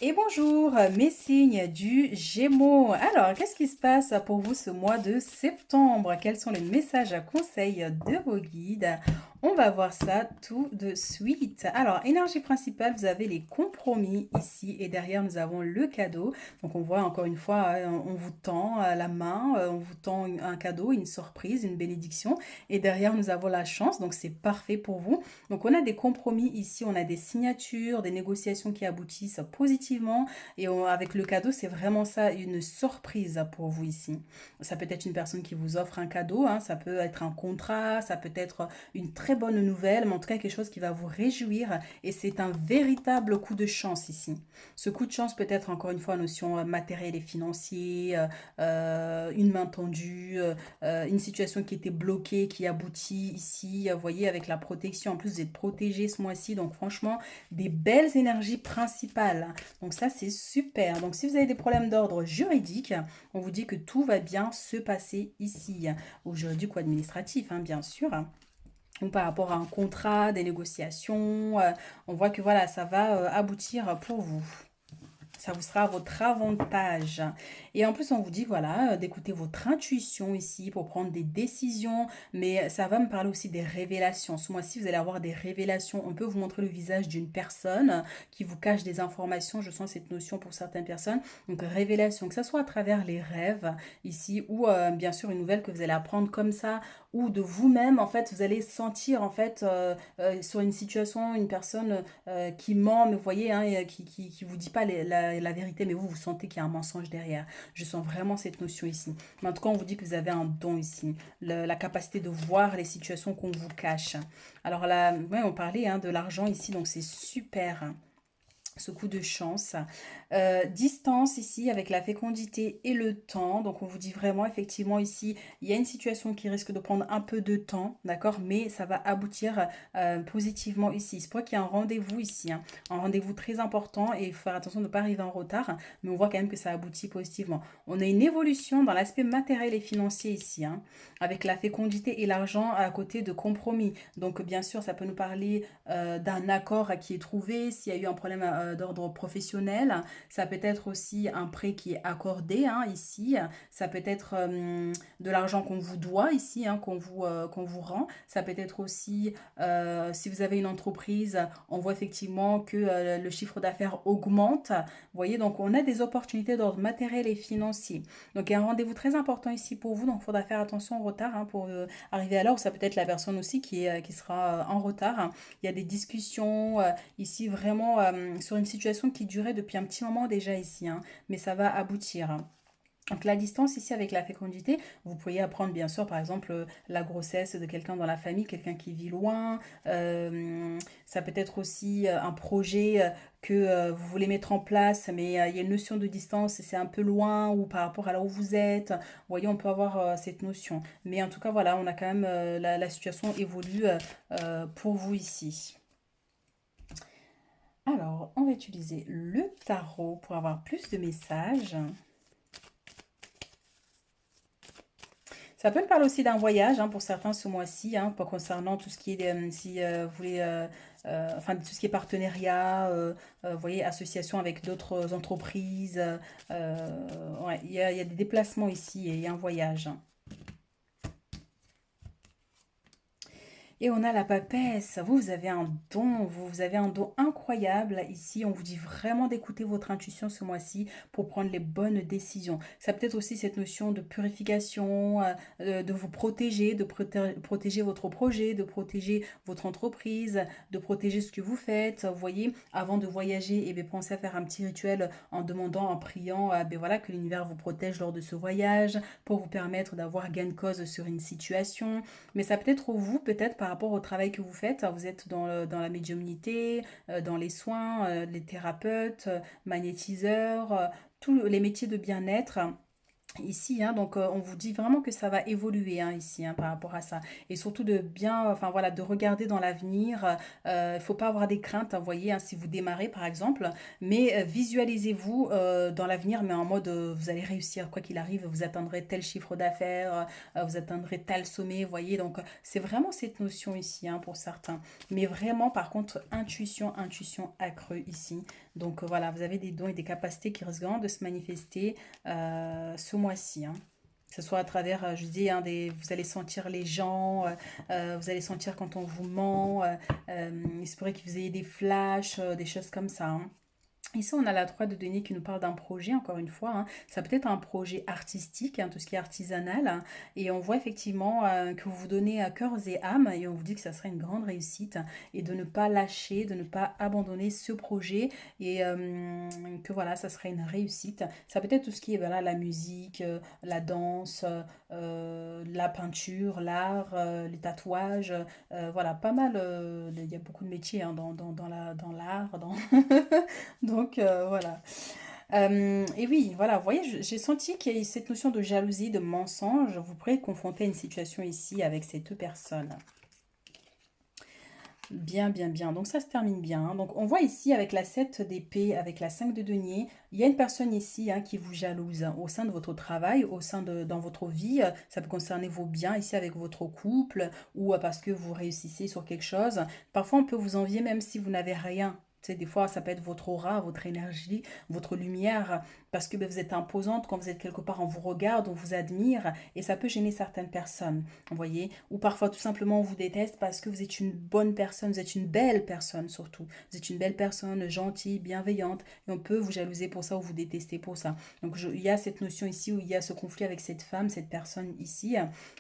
Et bonjour, mes signes du Gémeaux. Alors, qu'est-ce qui se passe pour vous ce mois de septembre? Quels sont les messages à conseil de vos guides? On va voir ça tout de suite. Alors, énergie principale, vous avez les compromis ici et derrière, nous avons le cadeau. Donc, on voit encore une fois, on vous tend la main, on vous tend un cadeau, une surprise, une bénédiction. Et derrière, nous avons la chance. Donc, c'est parfait pour vous. Donc on a des compromis ici, on a des signatures, des négociations qui aboutissent positivement et avec le cadeau, c'est vraiment ça, une surprise pour vous ici. Ça peut être une personne qui vous offre un cadeau, hein, ça peut être un contrat, ça peut être une très bonne nouvelle, mais en tout cas quelque chose qui va vous réjouir et c'est un véritable coup de chance ici. Ce coup de chance peut être encore une fois notion matérielle et financière, une main tendue, une situation qui était bloquée, qui aboutit ici, vous voyez, avec la protection. En plus, vous êtes protégé ce mois-ci. Donc, franchement, des belles énergies principales. Donc, ça, c'est super. Donc, si vous avez des problèmes d'ordre juridique, on vous dit que tout va bien se passer ici. Ou juridique ou administratif, hein, bien sûr. Ou par rapport à un contrat, des négociations. On voit que voilà, ça va aboutir pour vous. Ça vous sera à votre avantage. Et en plus, on vous dit, voilà, d'écouter votre intuition ici pour prendre des décisions. Mais ça va me parler aussi des révélations. Ce mois-ci, vous allez avoir des révélations. On peut vous montrer le visage d'une personne qui vous cache des informations. Je sens cette notion pour certaines personnes. Donc, révélation, que ce soit à travers les rêves ici ou bien sûr une nouvelle que vous allez apprendre comme ça ou de vous-même. En fait, vous allez sentir en fait sur une situation, une personne qui ment, mais vous voyez, hein, qui vous dit pas la vérité, mais vous sentez qu'il y a un mensonge derrière. Je sens vraiment cette notion ici. Mais en tout cas, on vous dit que vous avez un don ici, la capacité de voir les situations qu'on vous cache. Alors là, ouais, on parlait hein, de l'argent ici, donc c'est super ce coup de chance. Distance ici avec la fécondité et le temps. Donc on vous dit vraiment effectivement ici, il y a une situation qui risque de prendre un peu de temps, d'accord, mais ça va aboutir positivement ici. C'est pour qu'il y a un rendez-vous ici, hein, un rendez-vous très important et il faut faire attention de ne pas arriver en retard, mais on voit quand même que ça aboutit positivement. On a une évolution dans l'aspect matériel et financier ici, hein, avec la fécondité et l'argent à côté de compromis. Donc bien sûr, ça peut nous parler d'un accord qui est trouvé, s'il y a eu un problème d'ordre professionnel. Ça peut être aussi un prêt qui est accordé hein, ici. Ça peut être de l'argent qu'on vous doit ici, hein, qu'on vous rend. Ça peut être aussi, si vous avez une entreprise, on voit effectivement que le chiffre d'affaires augmente. Vous voyez, donc on a des opportunités d'ordre matériel et financier. Donc il y a un rendez-vous très important ici pour vous. Donc il faudra faire attention au retard hein, pour arriver à l'heure. Ça peut être la personne aussi qui sera en retard. Il y a des discussions ici vraiment sur une situation qui durait depuis un petit moment déjà ici, hein, mais ça va aboutir. Donc la distance ici avec la fécondité, vous pourriez apprendre bien sûr par exemple la grossesse de quelqu'un dans la famille, quelqu'un qui vit loin. Ça peut être aussi un projet que vous voulez mettre en place, mais il y a une notion de distance, et c'est un peu loin ou par rapport à là où vous êtes. Vous voyez, on peut avoir cette notion. Mais en tout cas, voilà, on a quand même la situation évolue pour vous ici. Alors, on va utiliser le tarot pour avoir plus de messages. Ça peut me parler aussi d'un voyage hein, pour certains ce mois-ci, hein, pour concernant tout ce qui est, si vous voulez, enfin tout ce qui est partenariat, vous voyez, association avec d'autres entreprises. Ouais, il y a des déplacements ici et il y a un voyage. Et on a la papesse. Vous avez un don, vous avez un don incroyable. Ici, on vous dit vraiment d'écouter votre intuition ce mois-ci pour prendre les bonnes décisions. Ça peut être aussi cette notion de purification, de vous protéger, de protéger votre projet, de protéger votre entreprise, de protéger ce que vous faites. Vous voyez, avant de voyager, et bien, pensez à faire un petit rituel en demandant, en priant, ben voilà, que l'univers vous protège lors de ce voyage pour vous permettre d'avoir gain de cause sur une situation. Mais ça peut être vous, peut-être par rapport au travail que vous faites. Vous êtes dans la médiumnité, dans les soins, les thérapeutes, magnétiseurs, tous les métiers de bien-être ici, hein, donc on vous dit vraiment que ça va évoluer hein, ici hein, par rapport à ça. Et surtout de bien, enfin voilà, de regarder dans l'avenir. Il ne faut pas avoir des craintes, hein, vous voyez, hein, si vous démarrez par exemple, mais visualisez-vous dans l'avenir, mais en mode vous allez réussir, quoi qu'il arrive, vous atteindrez tel chiffre d'affaires, vous atteindrez tel sommet, vous voyez. Donc c'est vraiment cette notion ici hein, pour certains. Mais vraiment, par contre, intuition, intuition accrue ici Donc voilà, vous avez des dons et des capacités qui risqueront de se manifester ce mois-ci, hein. Que ce soit à travers, je dis, hein, vous allez sentir les gens, vous allez sentir quand on vous ment, il se pourrait que vous ayez des flashs, des choses comme ça, hein. Ici, on a la 3 de denier qui nous parle d'un projet, encore une fois, hein. Ça peut être un projet artistique, hein, tout ce qui est artisanal, hein. Et on voit effectivement que vous vous donnez à cœur et âme et on vous dit que ça sera une grande réussite, hein, et de ne pas lâcher, de ne pas abandonner ce projet et que voilà, ça sera une réussite. Ça peut être tout ce qui est voilà, la musique, la danse, la peinture, l'art, les tatouages, voilà, pas mal. Il y a beaucoup de métiers, hein, dans l'art, dans donc voilà. Et oui, voilà, vous voyez, j'ai senti qu'il y a cette notion de jalousie, de mensonge. Vous pourrez être confronter à une situation ici avec ces deux personnes. Bien, bien, bien. Donc ça se termine bien, hein. Donc on voit ici avec la 7 d'épée, avec la 5 de denier, il y a une personne ici, hein, qui vous jalouse, hein, au sein de votre travail, au sein de dans votre vie. Ça peut concerner vos biens ici avec votre couple ou parce que vous réussissez sur quelque chose. Parfois on peut vous envier même si vous n'avez rien. Tu sais, des fois, ça peut être votre aura, votre énergie, votre lumière, parce que ben, vous êtes imposante quand vous êtes quelque part, on vous regarde, on vous admire, et ça peut gêner certaines personnes. Vous voyez, ou parfois tout simplement on vous déteste parce que vous êtes une bonne personne, vous êtes une belle personne surtout. Vous êtes une belle personne, gentille, bienveillante, et on peut vous jalouser pour ça ou vous détester pour ça. Donc il y a cette notion ici où il y a ce conflit avec cette femme, cette personne ici,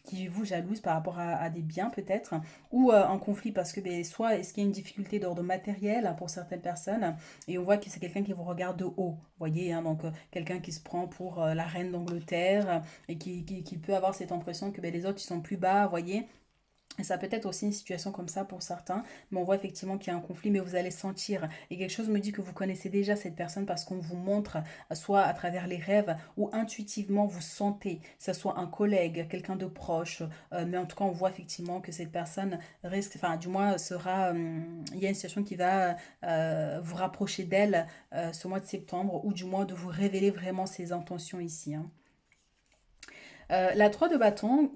qui vous jalouse par rapport à des biens peut-être, ou un conflit parce que ben, soit est-ce qu'il y a une difficulté d'ordre matériel, hein, pour certaines personnes, et on voit que c'est quelqu'un qui vous regarde de haut, vous voyez, hein, donc quelqu'un qui se prend pour la reine d'Angleterre, et qui peut avoir cette impression que ben, les autres ils sont plus bas, vous voyez. Et ça peut être aussi une situation comme ça pour certains, mais on voit effectivement qu'il y a un conflit, mais vous allez sentir. Et quelque chose me dit que vous connaissez déjà cette personne parce qu'on vous montre, soit à travers les rêves, ou intuitivement vous sentez, que ce soit un collègue, quelqu'un de proche, mais en tout cas on voit effectivement que cette personne risque, enfin du moins sera, il y a une situation qui va vous rapprocher d'elle ce mois de septembre, ou du moins de vous révéler vraiment ses intentions ici, hein. La 3 de bâton,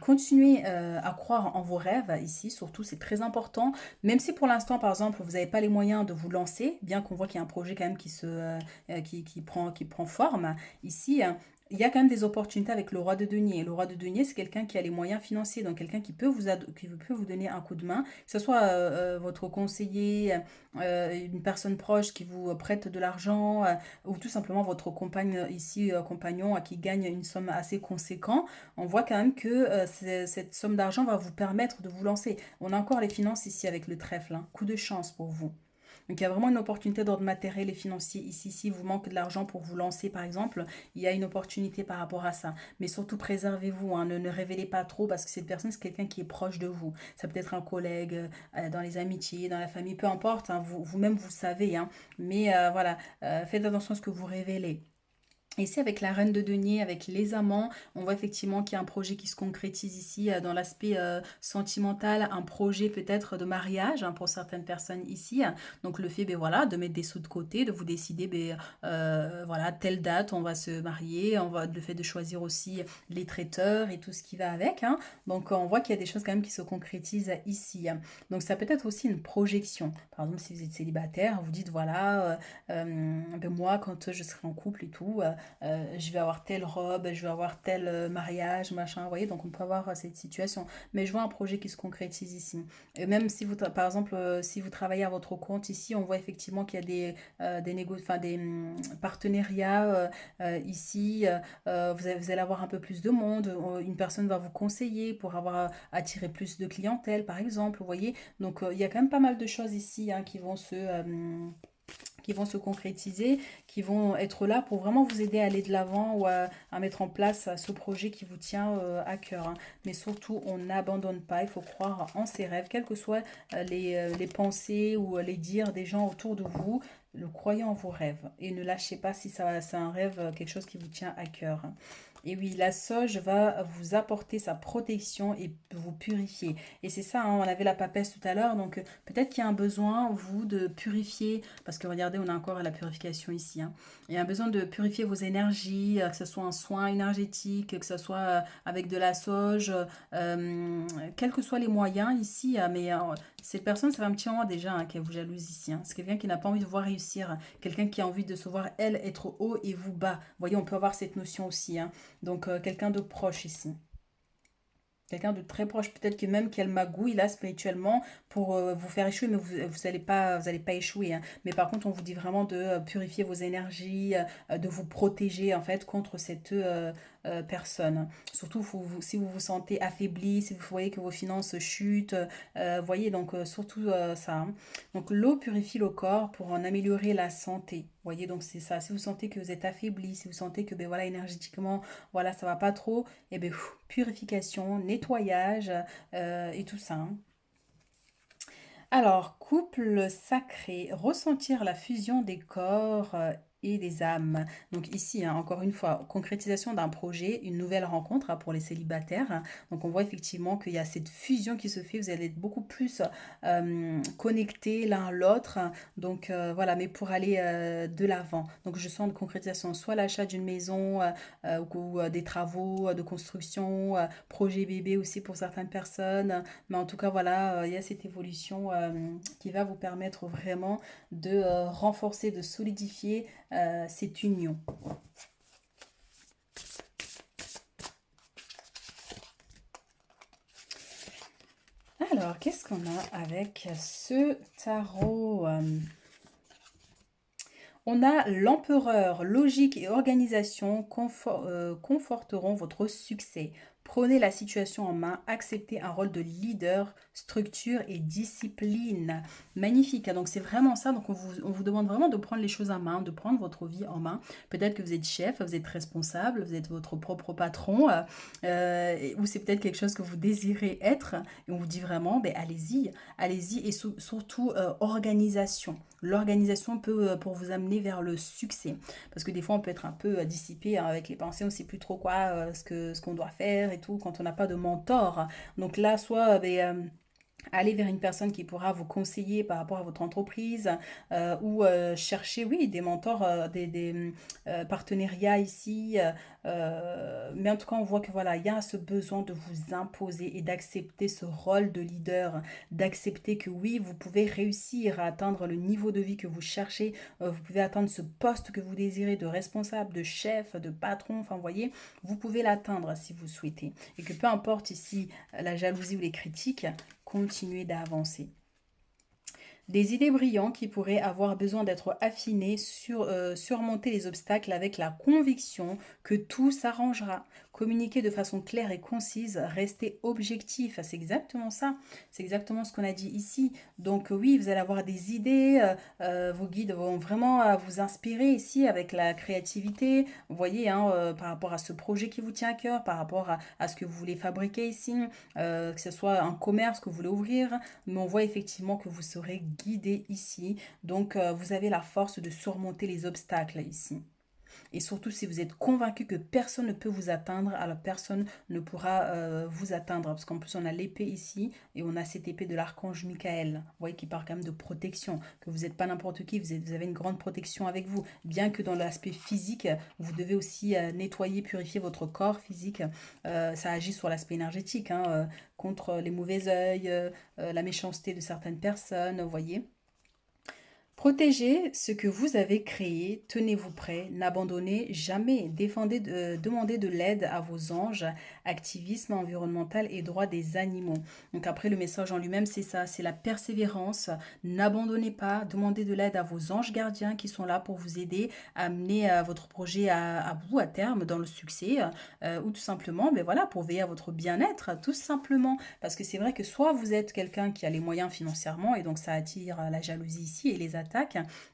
continuez à croire en vos rêves ici, surtout c'est très important. Même si pour l'instant, par exemple, vous n'avez pas les moyens de vous lancer, bien qu'on voit qu'il y a un projet quand même qui prend forme ici, hein. Il y a quand même des opportunités avec le roi de denier. Le roi de denier, c'est quelqu'un qui a les moyens financiers, donc quelqu'un qui peut vous donner un coup de main, que ce soit votre conseiller, une personne proche qui vous prête de l'argent, ou tout simplement votre compagne ici, compagnon, qui gagne une somme assez conséquente. On voit quand même que cette somme d'argent va vous permettre de vous lancer. On a encore les finances ici avec le trèfle, hein. Coup de chance pour vous. Donc il y a vraiment une opportunité d'ordre matériel et financier ici. Si vous manquez de l'argent pour vous lancer, par exemple, il y a une opportunité par rapport à ça. Mais surtout, préservez-vous, hein, ne révélez pas trop parce que cette personne, c'est quelqu'un qui est proche de vous. Ça peut être un collègue, dans les amitiés, dans la famille, peu importe, hein, vous-même, vous savez, hein. Mais voilà, faites attention à ce que vous révélez. Ici, avec la reine de denier, avec les amants, on voit effectivement qu'il y a un projet qui se concrétise ici, dans l'aspect sentimental, un projet peut-être de mariage, hein, pour certaines personnes ici. Donc le fait, ben voilà, de mettre des sous de côté, de vous décider, ben voilà, telle date, on va se marier, le fait de choisir aussi les traiteurs et tout ce qui va avec, hein. Donc on voit qu'il y a des choses quand même qui se concrétisent ici, hein. Donc ça peut être aussi une projection. Par exemple, si vous êtes célibataire, vous dites voilà, ben moi quand je serai en couple et tout. Je vais avoir telle robe, je vais avoir tel mariage, machin, vous voyez, donc on peut avoir cette situation. Mais je vois un projet qui se concrétise ici. Et même si vous, par exemple, si vous travaillez à votre compte ici, on voit effectivement qu'il y a enfin, des partenariats ici. Vous allez avoir un peu plus de monde. Une personne va vous conseiller pour avoir attiré plus de clientèle, par exemple, vous voyez. Donc il y a quand même pas mal de choses ici, hein, qui vont se concrétiser, qui vont être là pour vraiment vous aider à aller de l'avant ou à mettre en place ce projet qui vous tient à cœur, hein. Mais surtout, on n'abandonne pas, il faut croire en ses rêves, quelles que soient les pensées ou les dires des gens autour de vous. Le croyez en vos rêves et ne lâchez pas si c'est un rêve, quelque chose qui vous tient à cœur, hein. Et oui, la sauge va vous apporter sa protection et vous purifier. Et c'est ça, hein, on avait la papesse tout à l'heure, donc peut-être qu'il y a un besoin, vous, de purifier, parce que regardez, on a encore la purification ici, hein. Il y a un besoin de purifier vos énergies, que ce soit un soin énergétique, que ce soit avec de la sauge, quels que soient les moyens ici, mais cette personne, ça fait un petit moment déjà, hein, qu'elle vous jalouse ici, hein. C'est quelqu'un qui n'a pas envie de voir réussir. Quelqu'un qui a envie de se voir, elle, être haut et vous bas. Vous voyez, on peut avoir cette notion aussi, hein. Donc, quelqu'un de proche ici. Quelqu'un de très proche, peut-être que même qu'elle magouille là spirituellement pour vous faire échouer, mais vous allez pas échouer, hein. Mais par contre, on vous dit vraiment de purifier vos énergies, de vous protéger en fait contre cette personne. Surtout si vous vous sentez affaibli, si vous voyez que vos finances chutent, voyez donc surtout ça, hein. Donc l'eau purifie le corps pour en améliorer la santé. Voyez donc c'est ça. Si vous sentez que vous êtes affaibli, si vous sentez que ben voilà énergétiquement voilà ça va pas trop, et ben purification, nettoyage et tout ça, hein. Alors, couple sacré, ressentir la fusion des corps et des âmes. Donc ici, hein, encore une fois, concrétisation d'un projet, une nouvelle rencontre, hein, pour les célibataires. Donc on voit effectivement qu'il y a cette fusion qui se fait, vous allez être beaucoup plus connectés l'un à l'autre. Donc voilà, mais pour aller de l'avant. Donc je sens une concrétisation, soit l'achat d'une maison ou des travaux de construction, projet bébé aussi pour certaines personnes. Mais en tout cas, voilà, il y a cette évolution qui va vous permettre vraiment de renforcer, de solidifier cette union. Alors, qu'est-ce qu'on a avec ce tarot? On a l'empereur, logique et organisation conforteront votre succès. Prenez la situation en main, acceptez un rôle de leader, structure et discipline. Magnifique, hein. Donc c'est vraiment ça. Donc on vous demande vraiment de prendre les choses en main, de prendre votre vie en main. Peut-être que vous êtes chef, vous êtes responsable, vous êtes votre propre patron, ou c'est peut-être quelque chose que vous désirez être. Et on vous dit vraiment, ben, allez-y, allez-y, et surtout organisation. L'organisation peut pour vous amener vers le succès. Parce que des fois, on peut être un peu dissipé, hein, avec les pensées, on ne sait plus trop quoi, ce qu'on doit faire et tout, quand on n'a pas de mentor. Donc là, soit aller vers une personne qui pourra vous conseiller par rapport à votre entreprise, ou chercher, oui, des mentors, des partenariats ici. Mais en tout cas, on voit que voilà, il y a ce besoin de vous imposer et d'accepter ce rôle de leader, d'accepter que oui, vous pouvez réussir à atteindre le niveau de vie que vous cherchez, vous pouvez atteindre ce poste que vous désirez de responsable, de chef, de patron, enfin, vous voyez, vous pouvez l'atteindre si vous souhaitez. Et que peu importe ici la jalousie ou les critiques, continuez d'avancer. Des idées brillantes qui pourraient avoir besoin d'être affinées, surmonter les obstacles avec la conviction que tout s'arrangera. Communiquer de façon claire et concise, rester objectif, c'est exactement ça. C'est exactement ce qu'on a dit ici. Donc oui, vous allez avoir des idées, vos guides vont vraiment vous inspirer ici avec la créativité. Vous voyez, hein, par rapport à ce projet qui vous tient à cœur, par rapport à ce que vous voulez fabriquer ici, que ce soit un commerce que vous voulez ouvrir, mais on voit effectivement que vous serez guidé ici. Donc, vous avez la force de surmonter les obstacles ici. Et surtout, si vous êtes convaincu que personne ne peut vous atteindre, alors personne ne pourra vous atteindre. Parce qu'en plus, on a l'épée ici et on a cette épée de l'archange Michael. Vous voyez, qui parle quand même de protection. Que vous n'êtes pas n'importe qui, vous avez une grande protection avec vous. Bien que dans l'aspect physique, vous devez aussi nettoyer, purifier votre corps physique. Ça agit sur l'aspect énergétique, hein, contre les mauvais œils, la méchanceté de certaines personnes, vous voyez. Protégez ce que vous avez créé, tenez-vous prêt, n'abandonnez jamais, demandez de l'aide à vos anges, activisme environnemental et droit des animaux. Donc après le message en lui-même, c'est ça, c'est la persévérance, n'abandonnez pas, demandez de l'aide à vos anges gardiens qui sont là pour vous aider à mener votre projet à bout, à terme, dans le succès, ou tout simplement, ben voilà, pour veiller à votre bien-être, tout simplement. Parce que c'est vrai que soit vous êtes quelqu'un qui a les moyens financièrement et donc ça attire la jalousie ici et les attaques,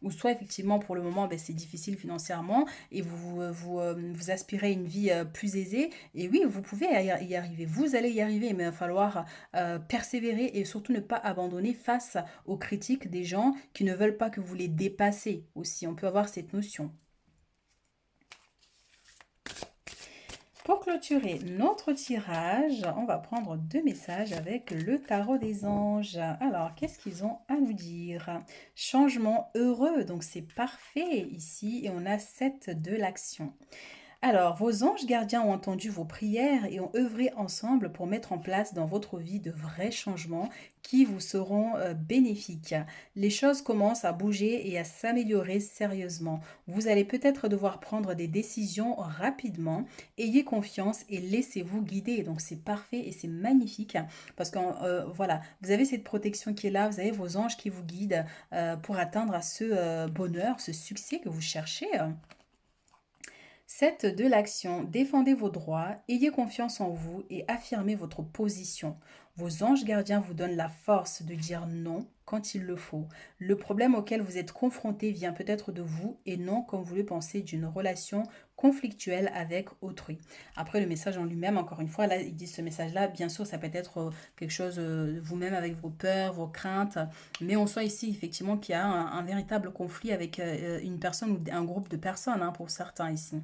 ou soit effectivement pour le moment ben, c'est difficile financièrement et vous aspirez à une vie plus aisée, et oui, vous pouvez y arriver, vous allez y arriver, mais il va falloir persévérer et surtout ne pas abandonner face aux critiques des gens qui ne veulent pas que vous les dépassez aussi, on peut avoir cette notion. Pour clôturer notre tirage, on va prendre deux messages avec le tarot des anges. Alors, qu'est-ce qu'ils ont à nous dire? Changement heureux, donc c'est parfait ici, et on a 7 de l'action. Alors, vos anges gardiens ont entendu vos prières et ont œuvré ensemble pour mettre en place dans votre vie de vrais changements qui vous seront bénéfiques. Les choses commencent à bouger et à s'améliorer sérieusement. Vous allez peut-être devoir prendre des décisions rapidement. Ayez confiance et laissez-vous guider. Donc, c'est parfait et c'est magnifique parce que voilà, vous avez cette protection qui est là, vous avez vos anges qui vous guident pour atteindre à ce bonheur, ce succès que vous cherchez. 7 de l'action. Défendez vos droits, ayez confiance en vous et affirmez votre position. Vos anges gardiens vous donnent la force de dire non quand il le faut. Le problème auquel vous êtes confronté vient peut-être de vous et non, comme vous le pensez, d'une relation conflictuelle avec autrui. Après, le message en lui-même, encore une fois, là, il dit ce message-là, bien sûr, ça peut être quelque chose vous-même avec vos peurs, vos craintes, mais on sent ici effectivement qu'il y a un véritable conflit avec une personne ou un groupe de personnes hein, pour certains ici.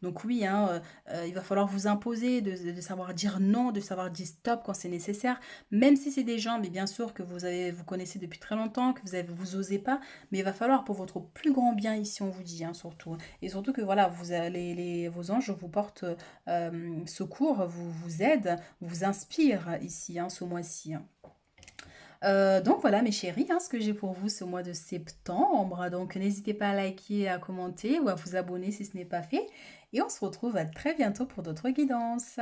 Donc oui, hein, il va falloir vous imposer de savoir dire non, de savoir dire stop quand c'est nécessaire, même si c'est des gens, mais bien sûr que vous connaissez depuis très longtemps, que vous osez pas, mais il va falloir pour votre plus grand bien ici, on vous dit hein, surtout. Et surtout que voilà, vos anges vous portent secours, vous aident, vous inspirent ici, hein, ce mois-ci. Hein. Donc voilà mes chéris, hein, ce que j'ai pour vous ce mois de septembre. Donc n'hésitez pas à liker, à commenter ou à vous abonner si ce n'est pas fait. Et on se retrouve à très bientôt pour d'autres guidances.